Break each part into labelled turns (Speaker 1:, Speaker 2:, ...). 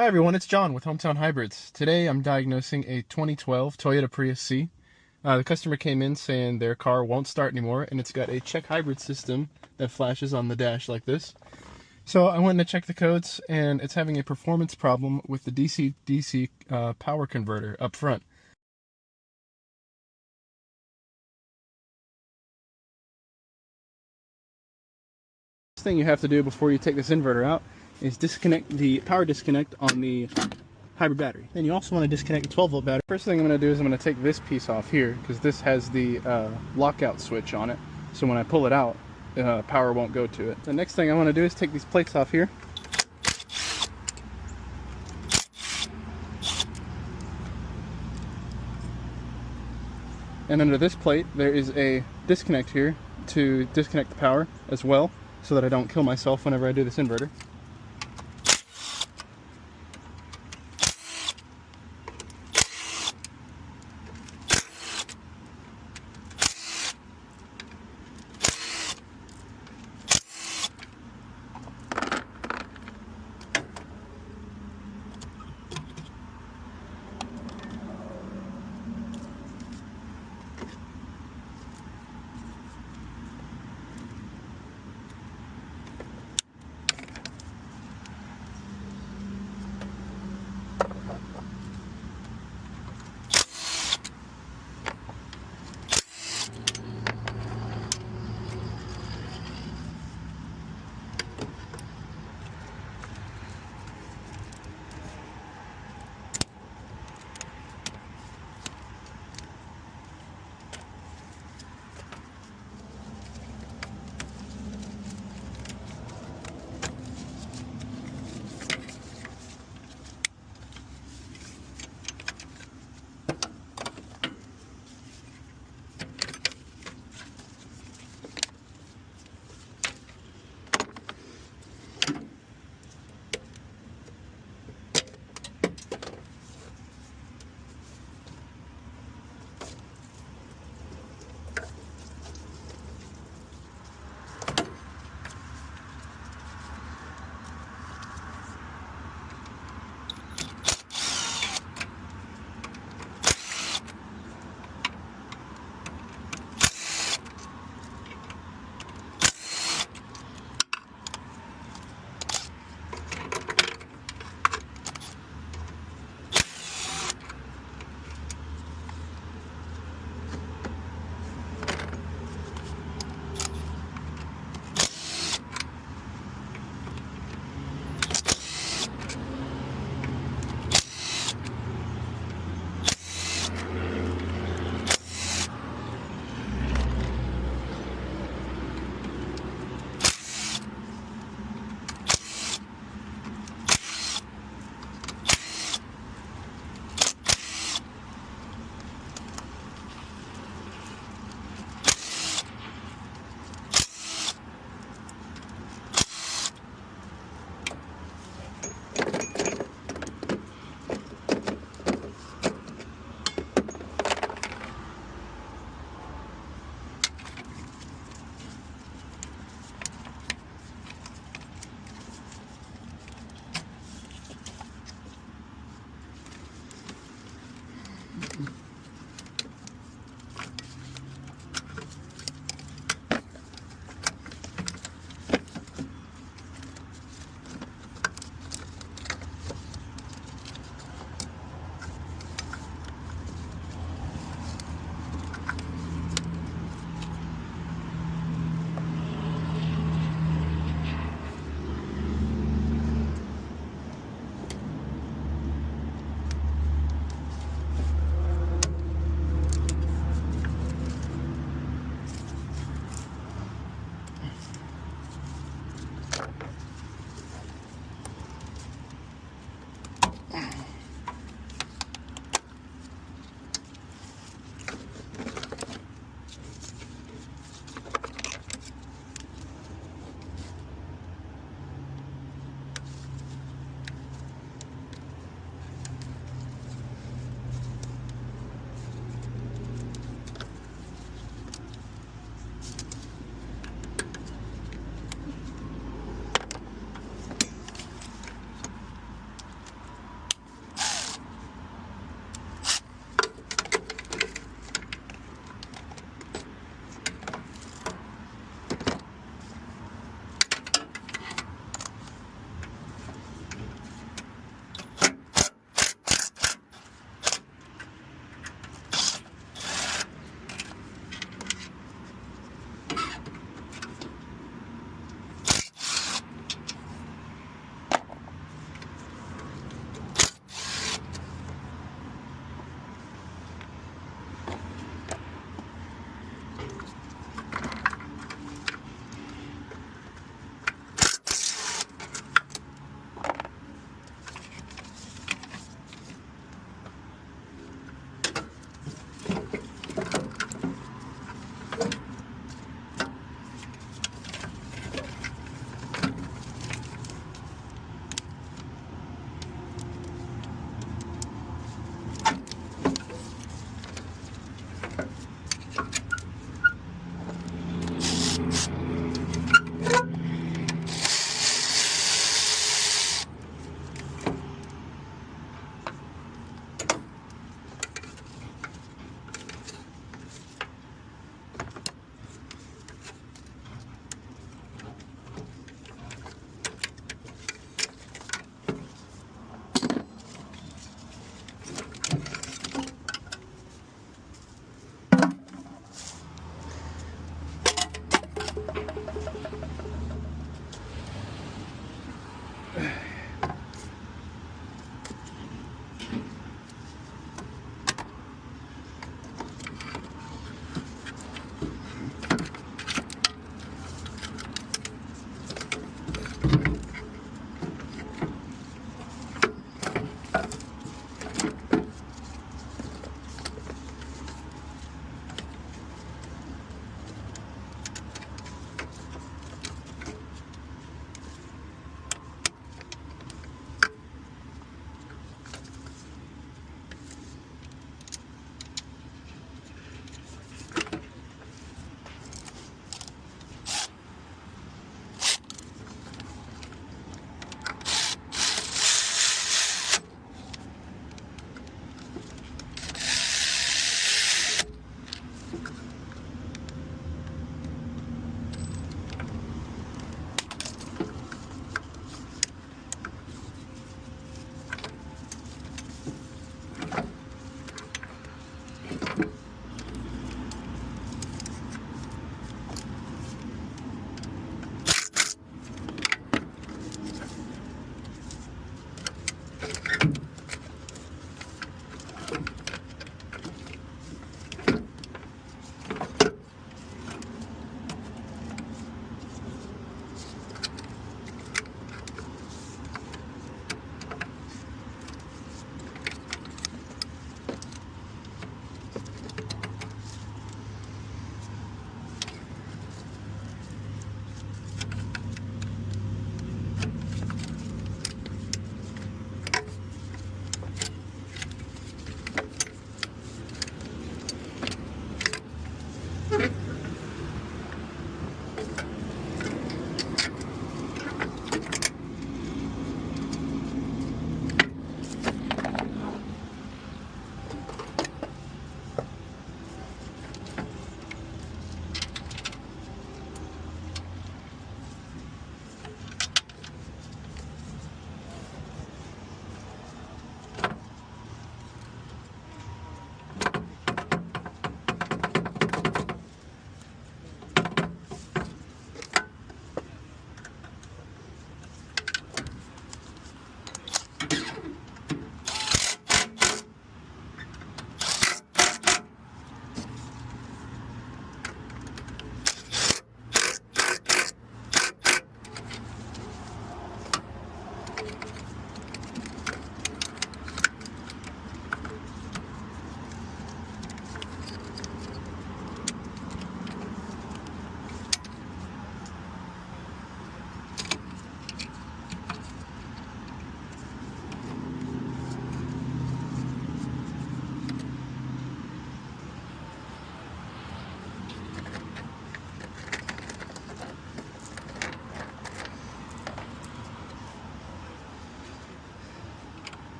Speaker 1: Hi everyone, it's John with Hometown Hybrids. Today I'm diagnosing a 2012 Toyota Prius C. The customer came in saying their car won't start anymore and it's got a check hybrid system that flashes on the dash like this. So I went to check the codes and it's having a performance problem with the DC-DC power converter up front. First thing you have to do before you take this inverter out is disconnect the power disconnect on the hybrid battery. Then you also want to disconnect the 12-volt battery. First thing I'm going to do is I'm going to take this piece off here because this has the lockout switch on it. So when I pull it out, power won't go to it. The next thing I want to do is take these plates off here. And under this plate there is a disconnect here to disconnect the power as well, so that I don't kill myself whenever I do this inverter.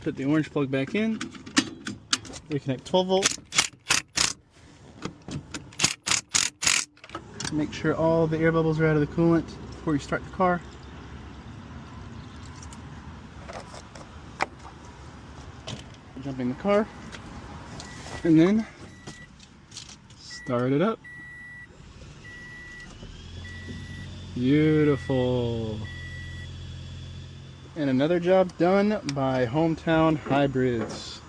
Speaker 1: Put the orange plug back in. Reconnect 12 volt. Make sure all the air bubbles are out of the coolant before you start the car. Jump in the car and then start it up. Beautiful. And another job done by Hometown Hybrids.